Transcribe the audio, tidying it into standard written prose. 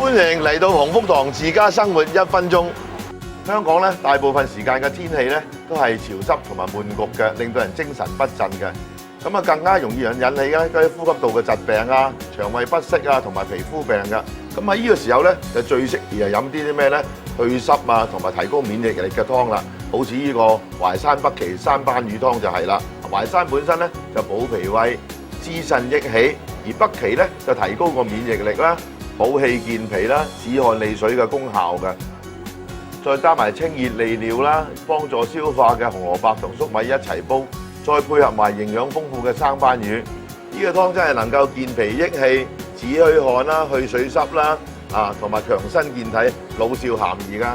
歡迎嚟到鴻福堂自家生活1分鐘。香港咧大部分時間嘅天氣咧都係潮濕同埋悶焗嘅，令到人精神不振嘅。咁啊更加容易引起咧嗰啲呼吸道嘅疾病啊、腸胃不適啊同埋皮膚病嘅。咁喺呢個時候咧就最適宜係飲啲咩咧？去濕啊同埋提高免疫力嘅湯啦。好似呢個淮山北芪山斑魚湯就係啦。淮山本身咧就補脾胃、滋腎益氣，而北芪咧就提高個免疫力啦、補氣健脾啦、止汗利水嘅功效嘅。再加埋清熱利尿啦，幫助消化嘅紅蘿蔔同粟米一齊煲，再配合埋營養豐富嘅生斑魚，呢個湯真係能夠健脾益氣、止虛汗啦、去水濕啦，同埋強身健體、老少咸宜㗎。